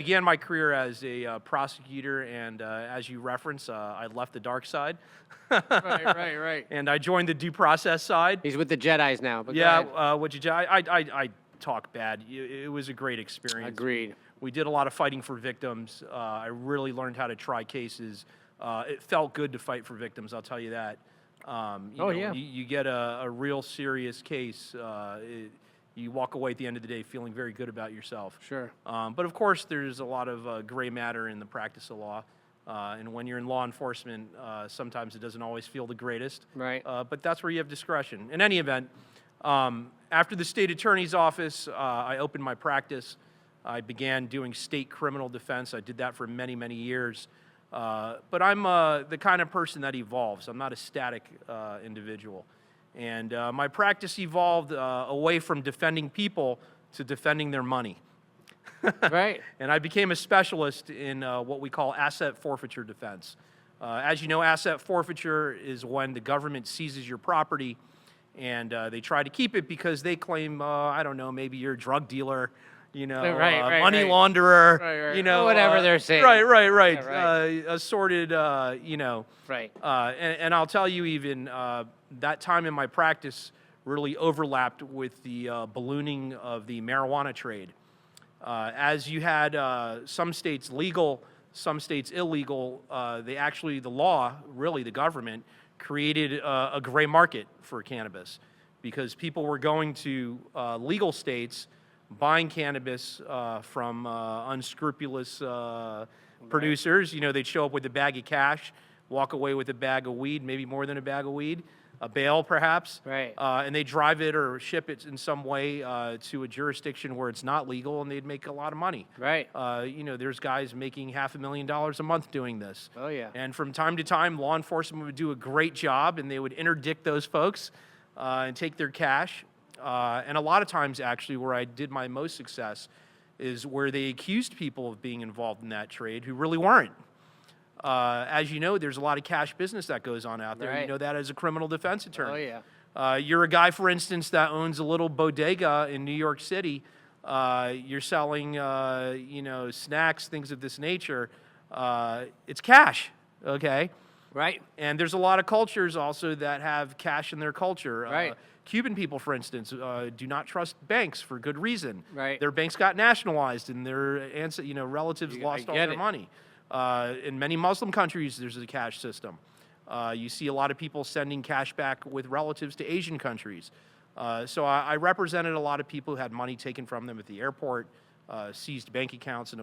began my career as a prosecutor, and as you reference, I left the dark side. Right. And I joined the due process side. He's with the Jedis now. But Yeah, I talk bad. It was a great experience. Agreed. We did a lot of fighting for victims. I really learned how to try cases. It felt good to fight for victims, I'll tell you that. Yeah. You get a real serious case. You walk away at the end of the day feeling very good about yourself. Sure. But of course, there's a lot of gray matter in the practice of law. And when you're in law enforcement, sometimes it doesn't always feel the greatest. Right. But that's where you have discretion. In any event, after the state attorney's office, I opened my practice. I began doing state criminal defense. I did that for many, many years. But I'm the kind of person that evolves. I'm not a static individual. And my practice evolved away from defending people to defending their money. Right. And I became a specialist in what we call asset forfeiture defense. As you know, asset forfeiture is when the government seizes your property and they try to keep it because they claim, I don't know, maybe you're a drug dealer, money launderer, whatever they're saying. Right. Yeah, Assorted, Right. And I'll tell you, even that time in my practice really overlapped with the ballooning of the marijuana trade. As you had some states legal, some states illegal, the law, really the government, created a gray market for cannabis because people were going to legal states, buying cannabis from unscrupulous producers. They'd show up with a bag of cash, walk away with a bag of weed, maybe more than a bag of weed, a bale perhaps, Right. And they drive it or ship it in some way to a jurisdiction where it's not legal, and they'd make a lot of money. Right. There's guys making $500,000 a month doing this. Oh, yeah. And from time to time, law enforcement would do a great job, and they would interdict those folks and take their cash. And a lot of times, actually, where I did my most success is where they accused people of being involved in that trade who really weren't. As you know, there's a lot of cash business that goes on out there. Right. You know that as a criminal defense attorney. Oh, yeah. You're a guy, for instance, that owns a little bodega in New York City. You're selling, snacks, things of this nature. It's cash, okay? Right. And there's a lot of cultures also that have cash in their culture. Right. Cuban people, for instance, do not trust banks for good reason. Right. Their banks got nationalized, and their relatives lost all their money. In many Muslim countries, there's a cash system. You see a lot of people sending cash back with relatives to Asian countries. So I represented a lot of people who had money taken from them at the airport, seized bank accounts, and